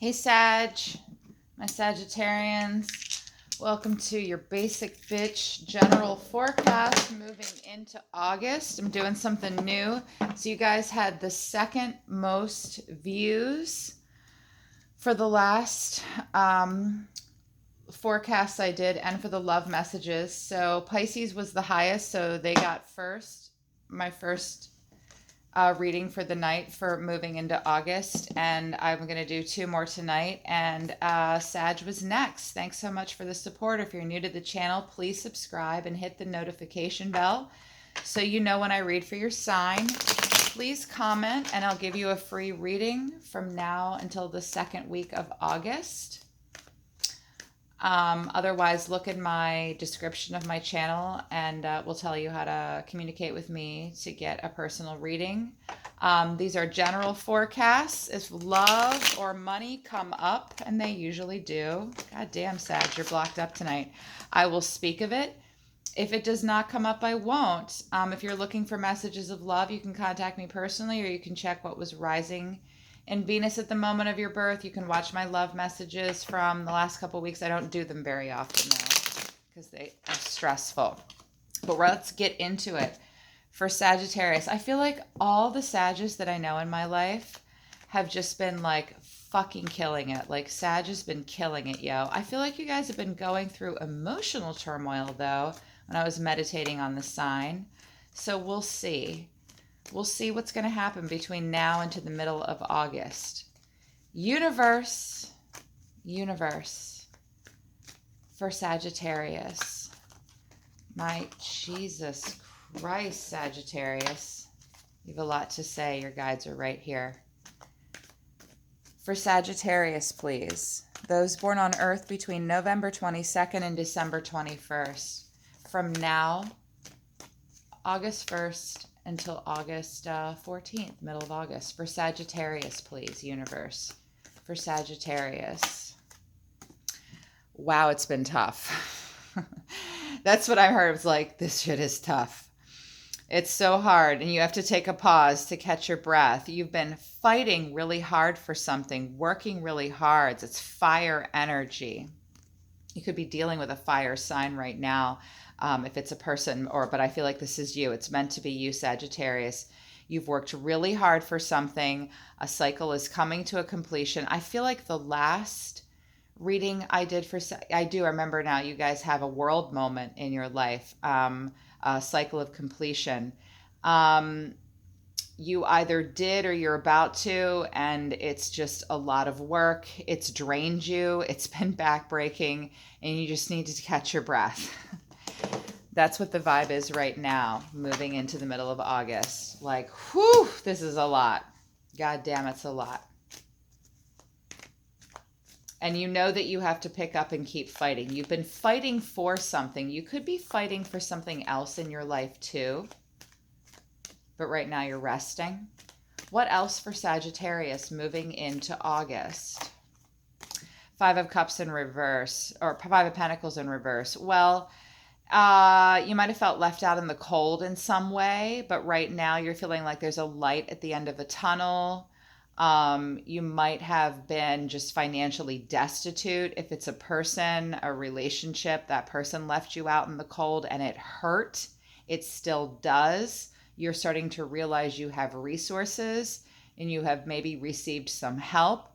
Hey Sag, my Sagittarians. Welcome to your basic bitch general forecast moving into August. I'm doing something new. So you guys had the second most views for the last forecasts I did and for the love messages. So Pisces was the highest, so they got first. My first reading for the night for moving into August, and I'm going to do two more tonight. And Sag was next. Thanks so much for the support. If you're new to the channel, please subscribe and hit the notification bell so you know when I read for your sign. Please comment, and I'll give you a free reading from now until the second week of August. Otherwise, look in my description of my channel and we'll tell you how to communicate with me to get a personal reading. These are general forecasts. If love or money come up, and they usually do, God damn, Sag, you're blocked up tonight, I will speak of it. If it does not come up, I won't. If you're looking for messages of love, you can contact me personally, or you can check what was rising in Venus at the moment of your birth. You can watch my love messages from the last couple of weeks. I don't do them very often though, because they are stressful. But let's get into it. For Sagittarius, I feel like all the Sages that I know in my life have just been like fucking killing it. Like Sag has been killing it, yo. I feel like you guys have been going through emotional turmoil though when I was meditating on the sign. So we'll see. We'll see what's going to happen between now and to the middle of August. Universe for Sagittarius. My Jesus Christ, Sagittarius. You have a lot to say. Your guides are right here. For Sagittarius, please. Those born on Earth between November 22nd and December 21st. From now, August 1st, until August 14th, middle of August. For Sagittarius, please, universe. For Sagittarius. Wow, it's been tough. That's what I heard. It's like, this shit is tough. It's so hard, and you have to take a pause to catch your breath. You've been fighting really hard for something, working really hard. It's fire energy. You could be dealing with a fire sign right now. If it's a person, but I feel like this is you. It's meant to be you, Sagittarius. You've worked really hard for something. A cycle is coming to a completion. I feel like the last reading I did I do remember now, you guys have a world moment in your life, a cycle of completion. You either did or you're about to, and it's just a lot of work. It's drained you. It's been backbreaking, and you just need to catch your breath. That's what the vibe is right now, moving into the middle of August. Like, whew, this is a lot. God damn, it's a lot. And you know that you have to pick up and keep fighting. You've been fighting for something. You could be fighting for something else in your life too. But right now you're resting. What else for Sagittarius moving into August? Five of Cups in reverse, or Five of Pentacles in reverse. Well, you might have felt left out in the cold in some way, but right now you're feeling like there's a light at the end of a tunnel. You might have been just financially destitute. If it's a person, a relationship, that person left you out in the cold and it hurt. It still does. You're starting to realize you have resources and you have maybe received some help,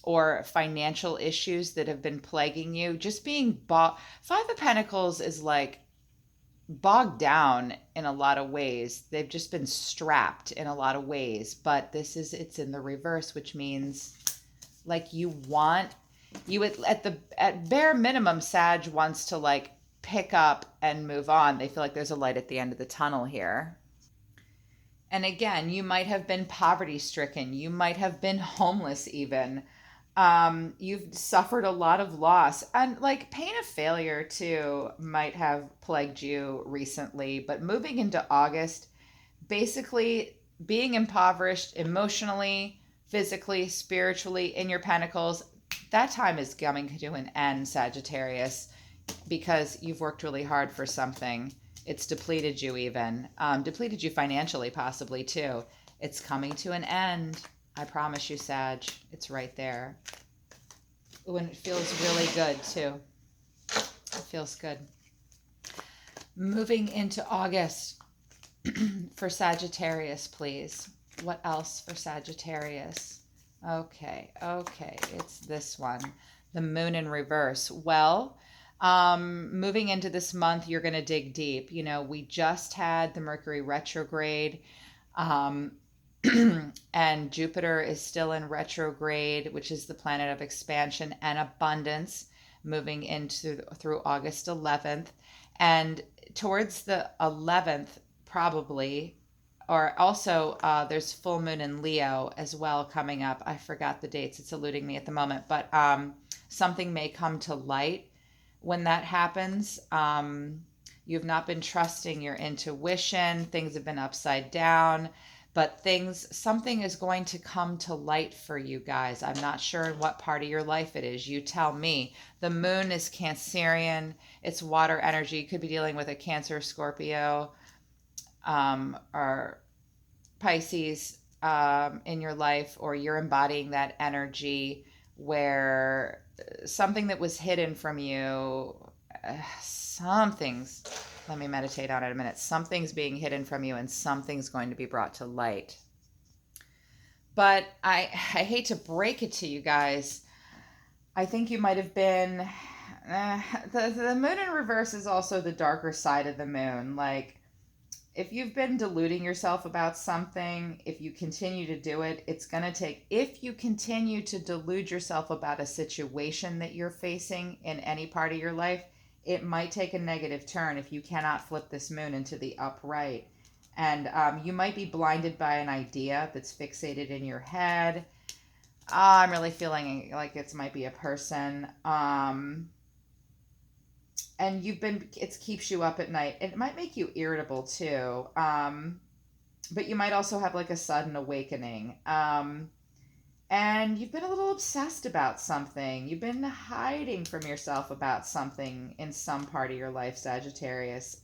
or financial issues that have been plaguing you. Just being Five of Pentacles is like bogged down in a lot of ways. They've just been strapped in a lot of ways, but it's in the reverse, which means like at bare minimum, Sag wants to like pick up and move on. They feel like there's a light at the end of the tunnel here. And again, you might have been poverty stricken. You might have been homeless even. You've suffered a lot of loss, and like pain of failure too might have plagued you recently. But moving into August, basically being impoverished emotionally, physically, spiritually in your pentacles, that time is coming to an end, Sagittarius, because you've worked really hard for something. It's depleted you even, depleted you financially possibly too. It's coming to an end. I promise you, Sag, it's right there. When it feels really good too. It feels good. Moving into August for Sagittarius, please. What else for Sagittarius? Okay, it's this one. The moon in reverse. Well, moving into this month, you're going to dig deep. You know, we just had the Mercury retrograde, um, and Jupiter is still in retrograde, which is the planet of expansion and abundance, moving into through August 11th. And towards the 11th, probably, or also there's full moon in Leo as well coming up. I forgot the dates, it's eluding me at the moment, but something may come to light when that happens. You've not been trusting your intuition, things have been upside down, but something is going to come to light for you guys. I'm not sure in what part of your life it is. You tell me. The moon is Cancerian, it's water energy. You could be dealing with a Cancer, Scorpio, or Pisces in your life, or you're embodying that energy where something that was hidden from you, something's, let me meditate on it a minute. Something's being hidden from you and something's going to be brought to light. But I hate to break it to you guys. I think you might have been, the moon in reverse is also the darker side of the moon. Like, if you've been deluding yourself about something, if you continue to do it, it's going to take, if you continue to delude yourself about a situation that you're facing in any part of your life, it might take a negative turn if you cannot flip this moon into the upright. And you might be blinded by an idea that's fixated in your head. I'm really feeling like it might be a person. And it keeps you up at night. It might make you irritable too. But you might also have like a sudden awakening. And you've been a little obsessed about something. You've been hiding from yourself about something in some part of your life, Sagittarius.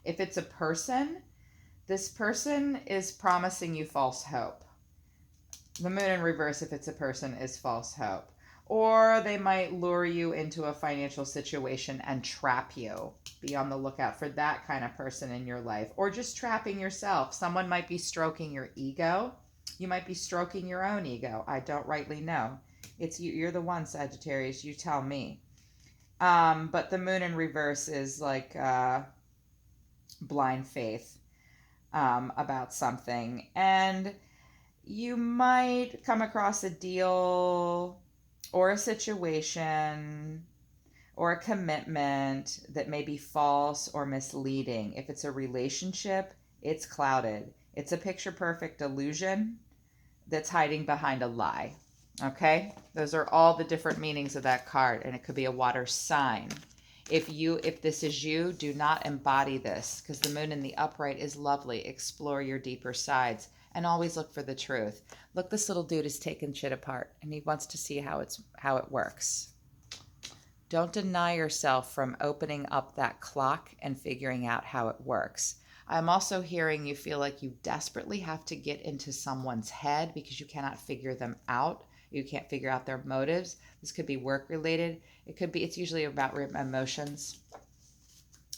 If it's a person, this person is promising you false hope. The moon in reverse, if it's a person, is false hope. Or they might lure you into a financial situation and trap you. Be on the lookout for that kind of person in your life. Or just trapping yourself. Someone might be stroking your ego. You might be stroking your own ego. I don't rightly know. It's you. You're the one, Sagittarius. You tell me. But the moon in reverse is like blind faith about something. And you might come across a deal or a situation or a commitment that may be false or misleading. If it's a relationship, it's clouded. It's a picture perfect illusion that's hiding behind a lie. Okay? Those are all the different meanings of that card, and it could be a water sign. If this is you, do not embody this, because the moon in the upright is lovely. Explore your deeper sides and always look for the truth. Look, this little dude is taking shit apart and he wants to see how it works. Don't deny yourself from opening up that clock and figuring out how it works. I'm also hearing you feel like you desperately have to get into someone's head because you cannot figure them out. You can't figure out their motives. This could be work related. It's usually about emotions.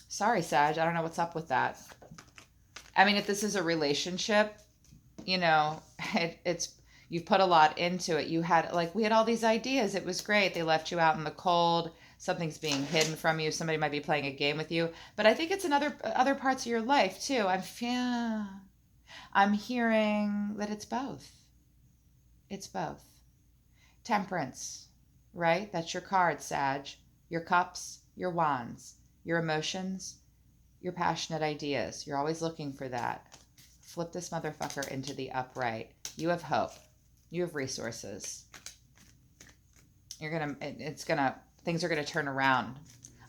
Sorry, Sag, I don't know what's up with that. I mean, if this is a relationship, it's you put a lot into it. We had all these ideas. It was great. They left you out in the cold. Something's being hidden from you. Somebody might be playing a game with you. But I think it's in other parts of your life too. I'm hearing that it's both. It's both. Temperance, right? That's your card, Sag. Your cups, your wands, your emotions, your passionate ideas. You're always looking for that. Flip this motherfucker into the upright. You have hope. You have resources. Things are gonna turn around.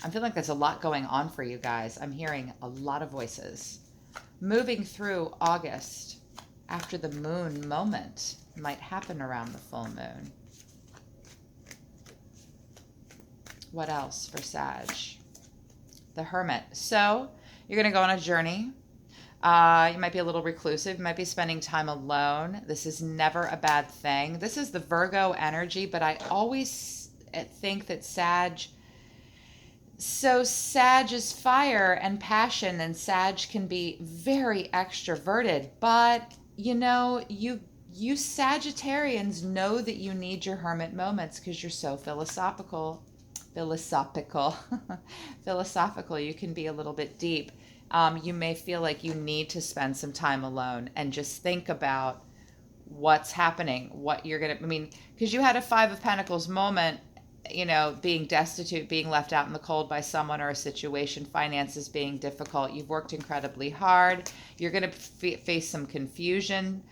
I'm feeling like there's a lot going on for you guys. I'm hearing a lot of voices. Moving through August, after the moon moment, might happen around the full moon. What else for Sag? The Hermit. So you're gonna go on a journey. You might be a little reclusive. You might be spending time alone. This is never a bad thing. This is the Virgo energy, but I always think that Sag is fire and passion, and Sag can be very extroverted, but you Sagittarians know that you need your hermit moments because you're so philosophical. Philosophical. You can be a little bit deep. You may feel like you need to spend some time alone and just think about what's happening, what you're going to, because you had a Five of Pentacles moment, being destitute, being left out in the cold by someone or a situation, finances being difficult. You've worked incredibly hard. You're going to face some confusion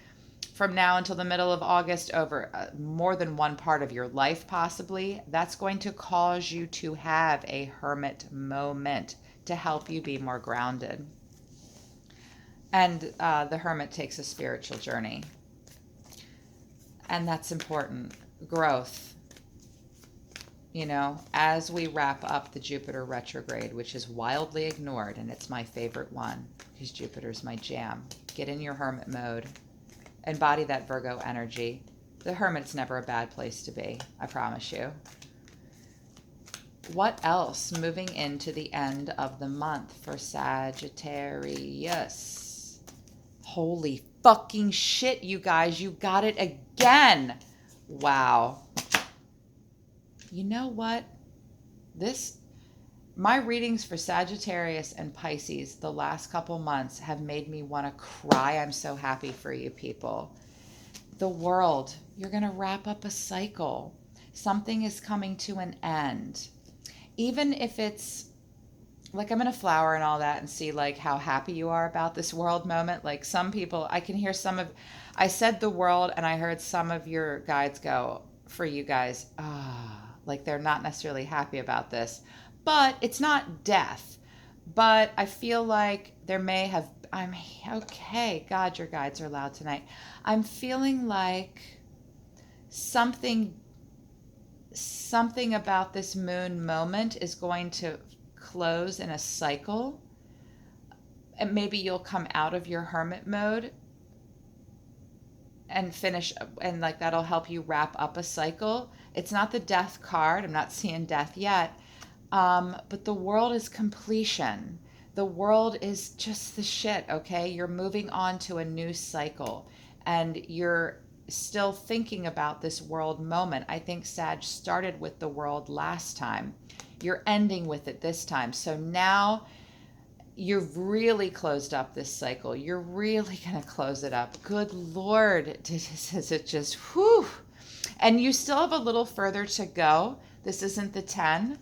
from now until the middle of August over more than one part of your life, possibly. That's going to cause you to have a hermit moment to help you be more grounded. And the hermit takes a spiritual journey. And that's important. Growth. As we wrap up the Jupiter retrograde, which is wildly ignored, and it's my favorite one because Jupiter's my jam. Get in your hermit mode. Embody that Virgo energy. The hermit's never a bad place to be, I promise you. What else moving into the end of the month for Sagittarius? Holy fucking shit, you guys. You got it again. Wow. You know what? My readings for Sagittarius and Pisces the last couple months have made me want to cry. I'm so happy for you people. The world, you're going to wrap up a cycle. Something is coming to an end. Even if it's like, I'm going to flower and all that and see like how happy you are about this world moment. Like some people, I can hear I said the world and I heard some of your guides go, for you guys, like they're not necessarily happy about this. But it's not death. But I feel like there may have, okay, God, your guides are loud tonight. I'm feeling like something about this moon moment is going to close in a cycle. And maybe you'll come out of your hermit mode and finish, and like that'll help you wrap up a cycle. It's not the death card. I'm not seeing death yet. But the world is completion. The world is just the shit, okay? You're moving on to a new cycle and you're still thinking about this world moment. I think Sag started with the world last time. You're ending with it this time. So now you've really closed up this cycle. You're really going to close it up. Good Lord. Is it just, whew. And you still have a little further to go. This isn't the 10.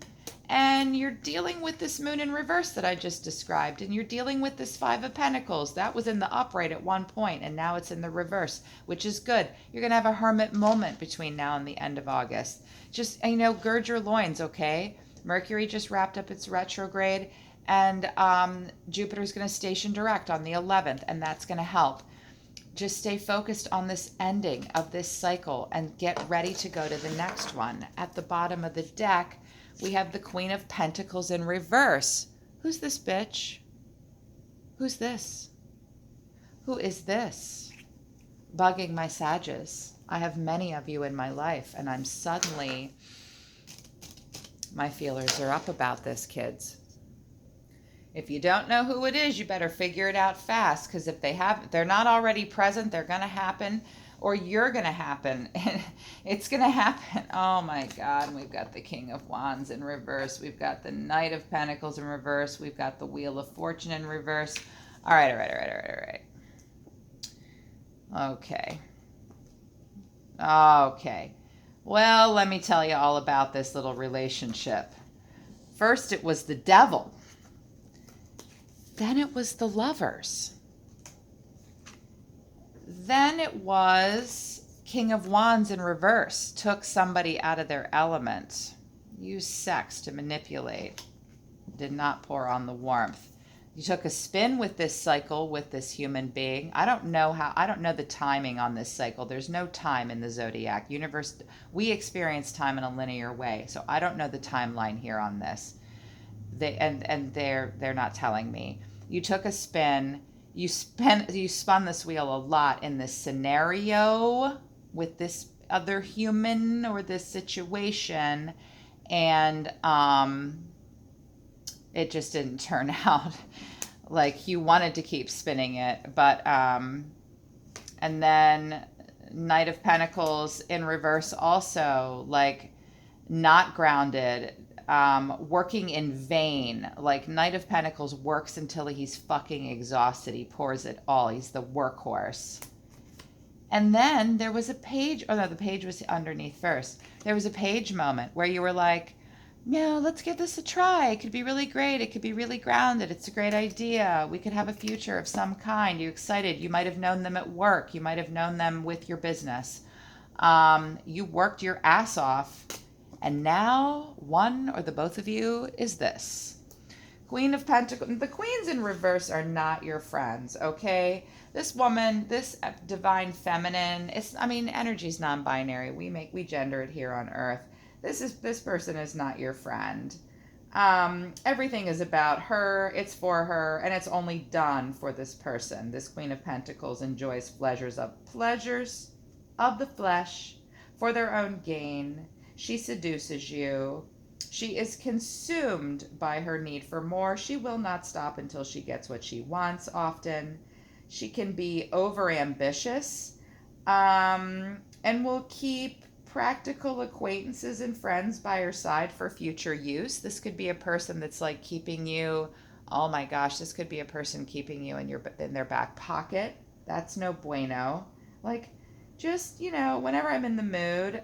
And you're dealing with this moon in reverse that I just described. And you're dealing with this Five of Pentacles. That was in the upright at one point, and now it's in the reverse, which is good. You're going to have a hermit moment between now and the end of August. Just, gird your loins, okay? Mercury just wrapped up its retrograde, and Jupiter's going to station direct on the 11th, and that's going to help. Just stay focused on this ending of this cycle and get ready to go to the next one. At the bottom of the deck, we have the Queen of Pentacles in reverse. Who's this bitch? Who's this? Who is this? Bugging my Sages. I have many of you in my life, and I'm suddenly, my feelers are up about this, kids. If you don't know who it is, you better figure it out fast, because if they're not already present, they're going to happen. Or you're going to happen. It's going to happen. Oh my God. And we've got the King of Wands in reverse. We've got the Knight of Pentacles in reverse. We've got the Wheel of Fortune in reverse. All right. Okay. Well, let me tell you all about this little relationship. First, it was the Devil. Then it was the Lovers. Then it was King of Wands in reverse. Took somebody out of their element. Used sex to manipulate. Did not pour on the warmth. You took a spin with this cycle with this human being. I don't know the timing on this cycle. There's no time in the zodiac universe. We experience time in a linear way. So I don't know the timeline here on this. They're not telling me. You took a spin. You spun this wheel a lot in this scenario with this other human or this situation, and it just didn't turn out like you wanted to keep spinning it. But and then Knight of Pentacles in reverse also, like not grounded, working in vain. Like Knight of Pentacles works until he's fucking exhausted. He pours it all. He's the workhorse. And then there was a page, oh no, the page was underneath first. There was a page moment where you were like, yeah, let's give this a try. It could be really great. It could be really grounded. It's a great idea. We could have a future of some kind. You're excited. You might have known them at work. You might have known them with your business. You worked your ass off. And now one or the both of you is this. Queen of Pentacles. The queens in reverse are not your friends, okay? This woman, this divine feminine, energy's non-binary. We gender it here on Earth. This person is not your friend. Everything is about her, it's for her, and it's only done for this person. This Queen of Pentacles enjoys pleasures of the flesh for their own gain. She seduces you. She is consumed by her need for more. She will not stop until she gets what she wants often. She can be overambitious, and will keep practical acquaintances and friends by her side for future use. This could be a person that's like keeping you, oh my gosh, this could be a person keeping you in their back pocket. That's no bueno. Like, just, whenever I'm in the mood,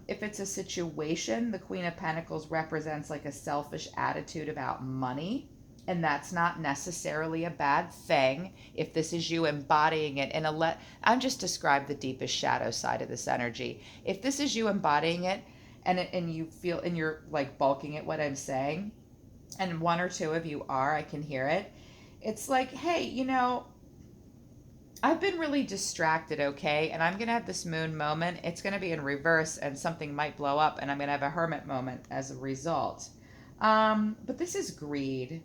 if it's a situation, the Queen of Pentacles represents like a selfish attitude about money. And that's not necessarily a bad thing if this is you embodying it I'm just described the deepest shadow side of this energy. If this is you embodying it and you feel, and you're like bulking at what I'm saying, and one or two of you are, I can hear it. It's like, hey, I've been really distracted, okay? And I'm going to have this moon moment. It's going to be in reverse and something might blow up and I'm going to have a hermit moment as a result. But this is greed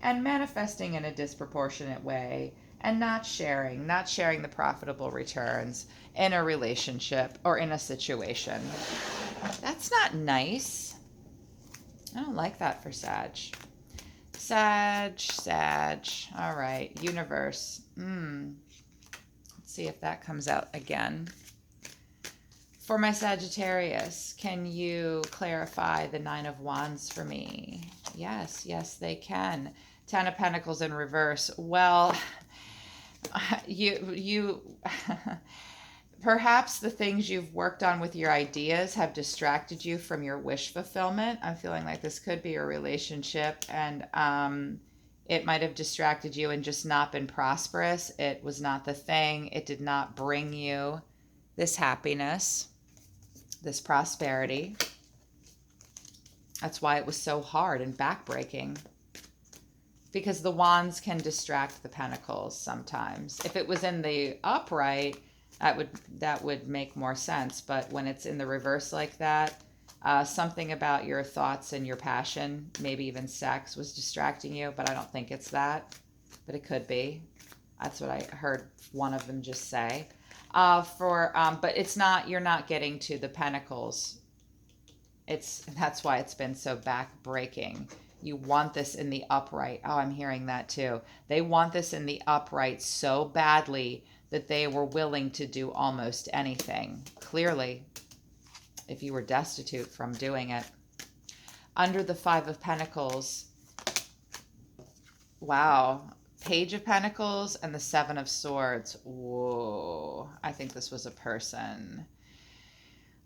and manifesting in a disproportionate way and not sharing the profitable returns in a relationship or in a situation. That's not nice. I don't like that for Sag. Sag. All right, universe. Let's see if that comes out again. For my Sagittarius, can you clarify the Nine of Wands for me? Yes, they can. Ten of Pentacles in reverse. Well, you perhaps the things you've worked on with your ideas have distracted you from your wish fulfillment. I'm feeling like this could be a relationship, and it might have distracted you and just not been prosperous. It was not the thing. It did not bring you this happiness, this prosperity. That's why it was so hard and backbreaking. Because the wands can distract the pentacles sometimes. If it was in the upright, that would make more sense. But when it's in the reverse like that, something about your thoughts and your passion, maybe even sex, was distracting you. But I don't think it's that. But it could be. That's what I heard one of them just say. But it's not. You're not getting to the pentacles. That's why it's been so back-breaking. You want this in the upright. Oh, I'm hearing that too. They want this in the upright so badly that they were willing to do almost anything. Clearly, if you were destitute from doing it. Under the Five of Pentacles, wow. Page of Pentacles and the Seven of Swords. Whoa. I think this was a person.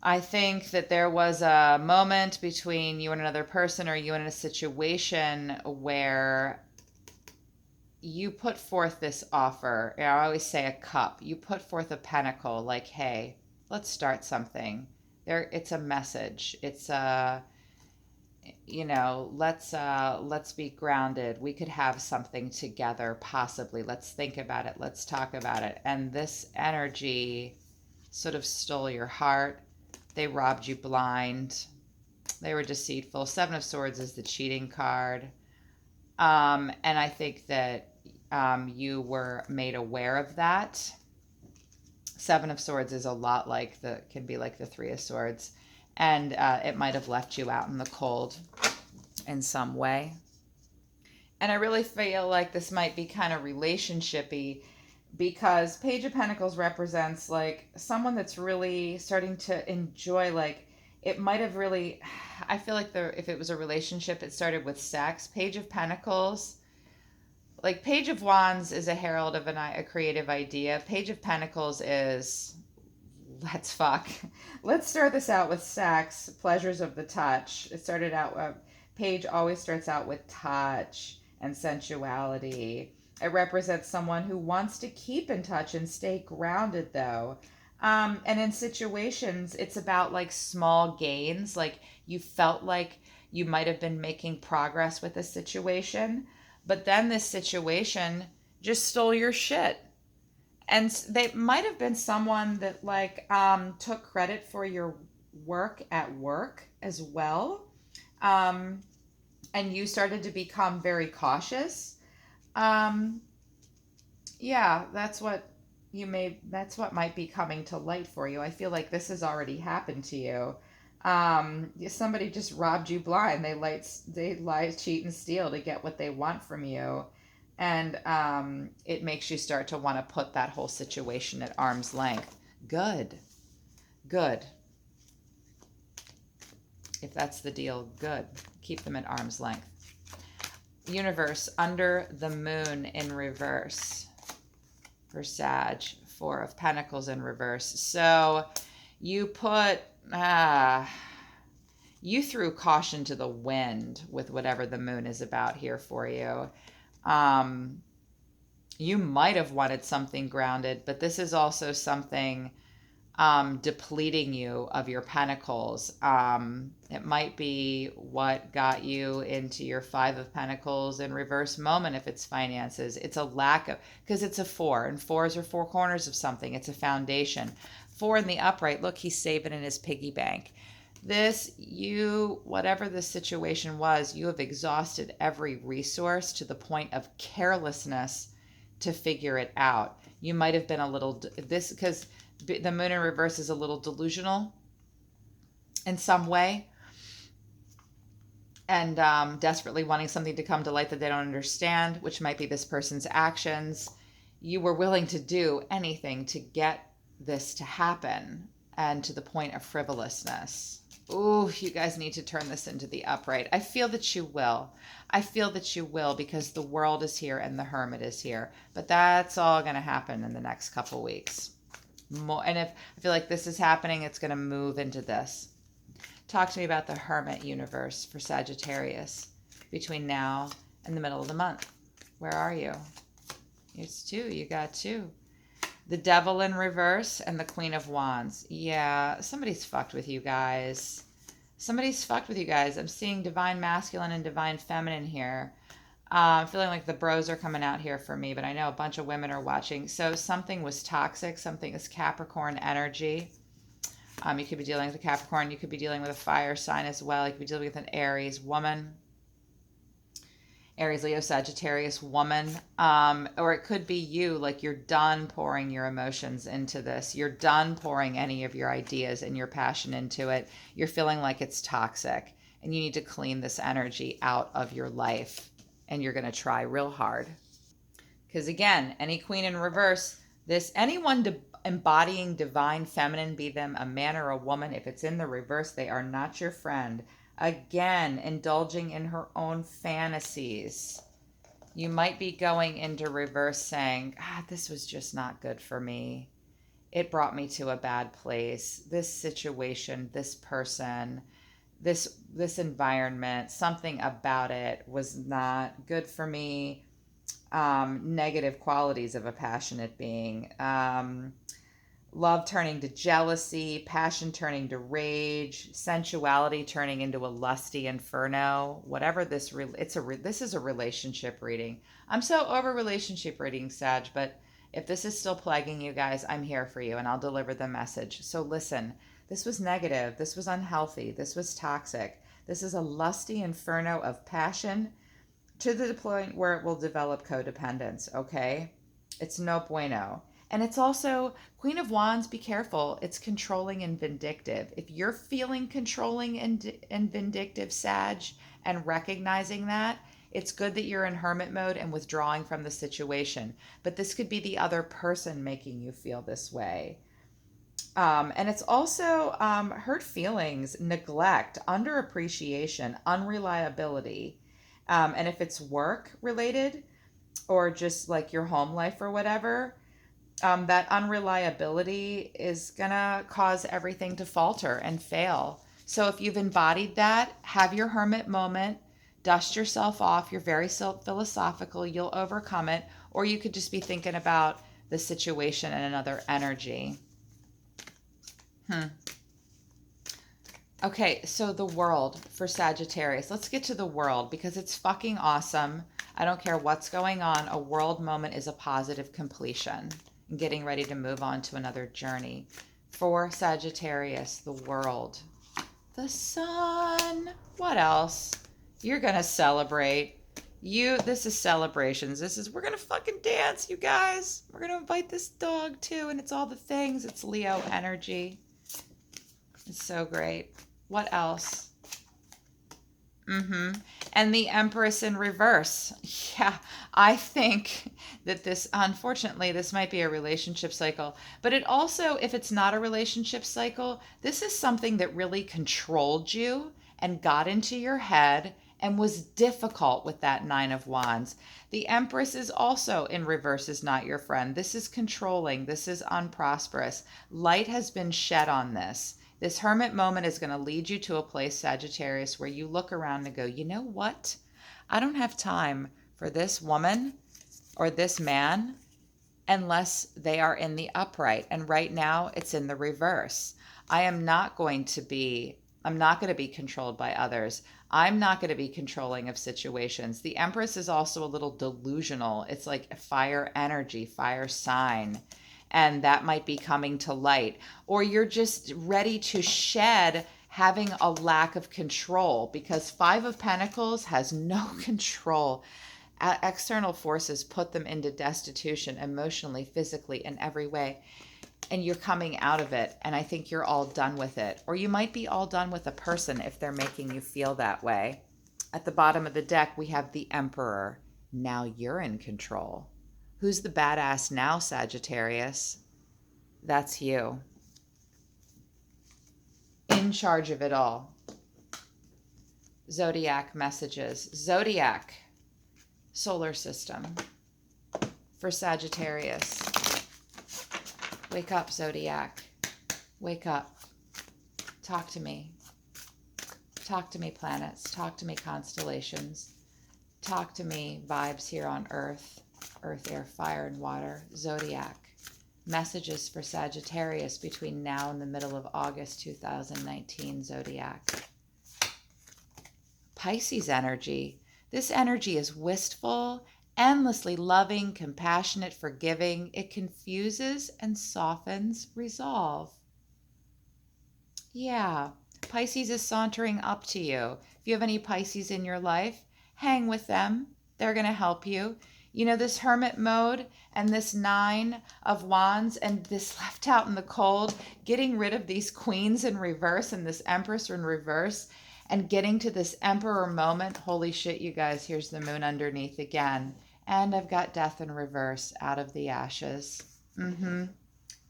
I think that there was a moment between you and another person, or you in a situation where you put forth this offer. I always say a cup. You put forth a pentacle, like, hey, let's start something. It's a message. It's let's be grounded. We could have something together, possibly. Let's think about it. Let's talk about it. And this energy sort of stole your heart. They robbed you blind. They were deceitful. Seven of Swords is the cheating card. And I think that you were made aware of that. Seven of Swords is a lot like can be like the Three of Swords. And it might have left you out in the cold in some way. And I really feel like this might be kind of relationship-y, because Page of Pentacles represents like someone that's really starting to enjoy, like it might have really, I feel like if it was a relationship, it started with sex. Page of Pentacles, like Page of Wands is a herald of a creative idea. Page of Pentacles is let's fuck. Let's start this out with sex, pleasures of the touch. It started out, Page always starts out with touch and sensuality. It represents someone who wants to keep in touch and stay grounded, though. And in situations, it's about like small gains. Like you felt like you might have been making progress with a situation, but then this situation just stole your shit. And they might have been someone that like took credit for your work at work as well. Um, and you started to become very cautious. Um, yeah, that's what might be coming to light for you. I feel like this has already happened to you. Somebody just robbed you blind. They lie, cheat, and steal to get what they want from you. And it makes you start to want to put that whole situation at arm's length. Good. Good. If that's the deal, good. Keep them at arm's length. Universe, under the moon in reverse for Sag, Four of Pentacles in reverse. So you you threw caution to the wind with whatever the moon is about here for you. You might have wanted something grounded, but this is also something depleting you of your pentacles. It might be what got you into your Five of Pentacles in reverse moment if it's finances. It's a lack of, because it's a four, and fours are four corners of something. It's a foundation. Four in the upright, look, he's saving in his piggy bank. Whatever the situation was, you have exhausted every resource to the point of carelessness to figure it out. You might have been a little, because the moon in reverse is a little delusional in some way, and desperately wanting something to come to light that they don't understand, which might be this person's actions. You were willing to do anything to get this to happen, and to the point of frivolousness. Ooh, you guys need to turn this into the upright. I feel that you will. I feel that you will, because the World is here and the Hermit is here. But that's all going to happen in the next couple weeks. And if I feel like this is happening, it's going to move into this. Talk to me about the Hermit universe for Sagittarius between now and the middle of the month. Where are you? It's two. You got two. The Devil in reverse and the Queen of Wands. Yeah, somebody's fucked with you guys. Somebody's fucked with you guys. I'm seeing Divine Masculine and Divine Feminine here. I'm feeling like the bros are coming out here for me, but I know a bunch of women are watching. So something was toxic. Something is Capricorn energy. You could be dealing with a Capricorn. You could be dealing with a fire sign as well. You could be dealing with an Aries woman. Aries, Leo, Sagittarius woman. Or it could be you, like you're done pouring your emotions into this. You're done pouring any of your ideas and your passion into it. You're feeling like it's toxic, and you need to clean this energy out of your life. And you're going to try real hard. Because again, any Queen in reverse, anyone embodying divine feminine, be them a man or a woman, if it's in the reverse, they are not your friend. Again, indulging in her own fantasies. You might be going into reverse saying, this was just not good for me. It brought me to a bad place. This situation, this person, this environment, something about it was not good for me. Negative qualities of a passionate being. Love turning to jealousy, passion turning to rage, sensuality turning into a lusty inferno. Whatever this is a relationship reading. I'm so over relationship readings, Sag, but if this is still plaguing you guys, I'm here for you and I'll deliver the message. So listen, this was negative, this was unhealthy, this was toxic. This is a lusty inferno of passion to the point where it will develop codependence, okay? It's no bueno. And it's also Queen of Wands, be careful. It's controlling and vindictive. If you're feeling controlling and vindictive, Sag, and recognizing that, it's good that you're in hermit mode and withdrawing from the situation. But this could be the other person making you feel this way. And it's also hurt feelings, neglect, underappreciation, unreliability. And if it's work related or just like your home life or whatever, that unreliability is going to cause everything to falter and fail. So if you've embodied that, have your hermit moment, dust yourself off. You're very philosophical. You'll overcome it. Or you could just be thinking about the situation and another energy. Okay, so the world for Sagittarius. Let's get to the world because it's fucking awesome. I don't care what's going on. A world moment is a positive completion and getting ready to move on to another journey. For Sagittarius, the world. The sun. What else? You're going to celebrate. This is celebrations. We're going to fucking dance, you guys. We're going to invite this dog too, and it's all the things. It's Leo energy. It's so great. What else? And the Empress in reverse. Yeah, I think that unfortunately, this might be a relationship cycle, but it also, if it's not a relationship cycle, this is something that really controlled you and got into your head and was difficult with that Nine of Wands. The Empress is also in reverse, is not your friend. This is controlling. This is unprosperous. Light has been shed on this. This hermit moment is going to lead you to a place, Sagittarius, where you look around and go, you know what? I don't have time for this woman or this man unless they are in the upright. And right now it's in the reverse. I'm not going to be controlled by others. I'm not going to be controlling of situations. The Empress is also a little delusional. It's like a fire energy, fire sign. And that might be coming to light. Or you're just ready to shed having a lack of control because Five of Pentacles has no control. External forces put them into destitution emotionally, physically, in every way. And you're coming out of it. And I think you're all done with it. Or you might be all done with a person if they're making you feel that way. At the bottom of the deck, we have the Emperor. Now you're in control. Who's the badass now, Sagittarius? That's you. In charge of it all. Zodiac messages. Zodiac. Solar system. For Sagittarius. Wake up, Zodiac. Wake up. Talk to me. Talk to me, planets. Talk to me, constellations. Talk to me, vibes here on Earth. Earth, air, fire, and water. Zodiac. Messages for Sagittarius between now and the middle of August 2019. Zodiac. Pisces energy. This energy is wistful, endlessly loving, compassionate, forgiving. It confuses and softens resolve. Yeah. Pisces is sauntering up to you. If you have any Pisces in your life, hang with them. They're going to help you. You know, this hermit mode and this Nine of Wands and this left out in the cold, getting rid of these queens in reverse and this Empress in reverse and getting to this Emperor moment. Holy shit, you guys, here's the moon underneath again. And I've got death in reverse out of the ashes.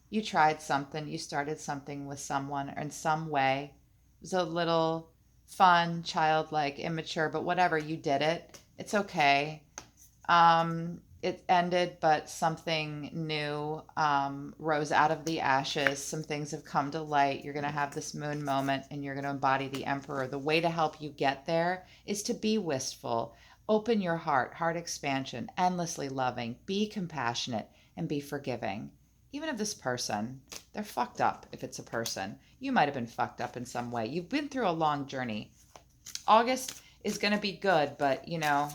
You tried something. You started something with someone in some way. It was a little fun, childlike, immature, but whatever, you did it. It's okay. It ended, but something new rose out of the ashes. Some things have come to light. You're going to have this moon moment and you're going to embody the Emperor. The way to help you get there is to be wistful. Open your heart expansion, endlessly loving, be compassionate, and be forgiving. Even if this person, they're fucked up if it's a person. You might have been fucked up in some way. You've been through a long journey. August is going to be good, but you know,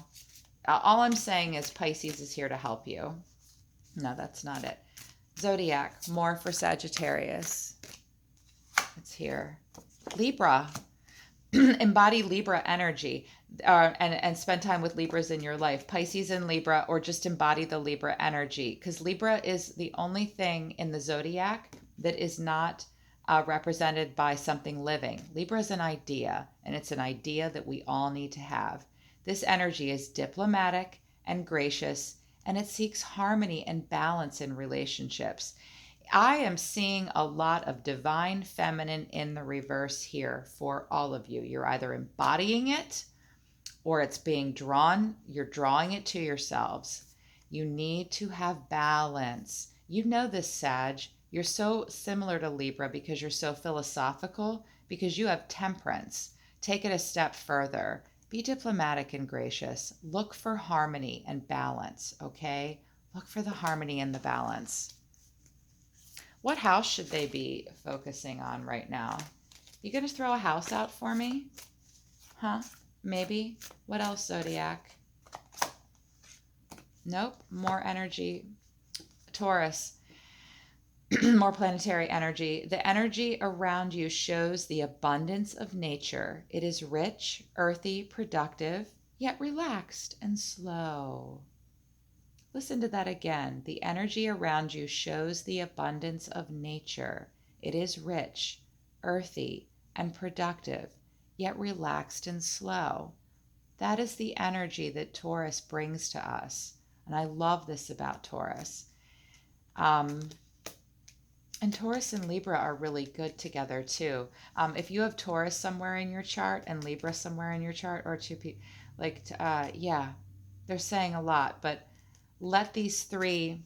all I'm saying is Pisces is here to help you. No, that's not it. Zodiac, more for Sagittarius. It's here. Libra. embody Libra energy, and spend time with Libras in your life, Pisces and Libra, or just embody the Libra energy, because Libra is the only thing in the zodiac that is not represented by something living. Libra is an idea, and it's an idea that we all need to have. This energy is diplomatic and gracious, and it seeks harmony and balance in relationships. I am seeing a lot of divine feminine in the reverse here for all of you. You're either embodying it or it's being drawn. You're drawing it to yourselves. You need to have balance. You know this, Sag. You're so similar to Libra because you're so philosophical, because you have temperance. Take it a step further. Be diplomatic and gracious. Look for harmony and balance, okay? Look for the harmony and the balance. What house should they be focusing on right now? You gonna throw a house out for me? Huh? Maybe? What else, Zodiac? Nope. More energy. Taurus. More planetary energy. The energy around you shows the abundance of nature. It is rich, earthy, productive, yet relaxed and slow. Listen to that again. The energy around you shows the abundance of nature. It is rich, earthy, and productive, yet relaxed and slow. That is the energy that Taurus brings to us. And I love this about Taurus. And Taurus and Libra are really good together too. If you have Taurus somewhere in your chart and Libra somewhere in your chart, or two people, yeah, they're saying a lot, but let these three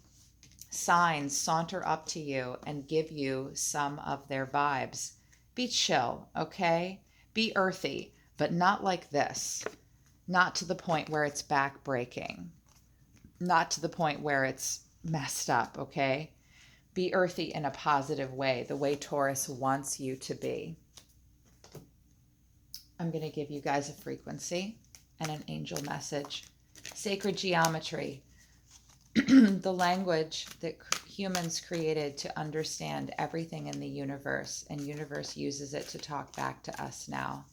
signs saunter up to you and give you some of their vibes. Be chill, okay? Be earthy, but not like this. Not to the point where it's backbreaking. Not to the point where it's messed up, okay? Be earthy in a positive way, the way Taurus wants you to be. I'm going to give you guys a frequency and an angel message. Sacred geometry. The language that humans created to understand everything in the universe, and universe uses it to talk back to us now.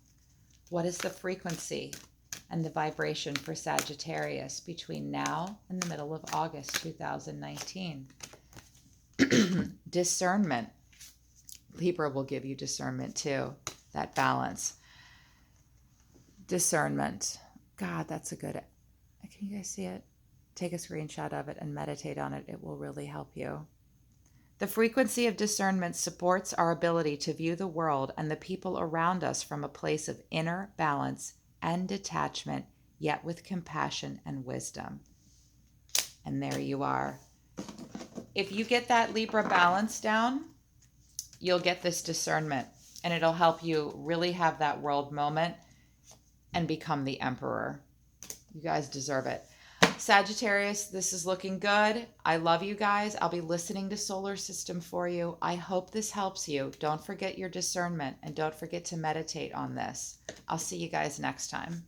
What is the frequency and the vibration for Sagittarius between now and the middle of August 2019? Discernment. Libra will give you discernment too, that balance. Discernment. God, that's a good... Can you guys see it? Take a screenshot of it and meditate on it. It will really help you. The frequency of discernment supports our ability to view the world and the people around us from a place of inner balance and detachment, yet with compassion and wisdom. And there you are. If you get that Libra balance down, you'll get this discernment, and it'll help you really have that world moment and become the emperor. You guys deserve it. Sagittarius, this is looking good. I love you guys. I'll be listening to Solar System for you. I hope this helps you. Don't forget your discernment, and don't forget to meditate on this. I'll see you guys next time.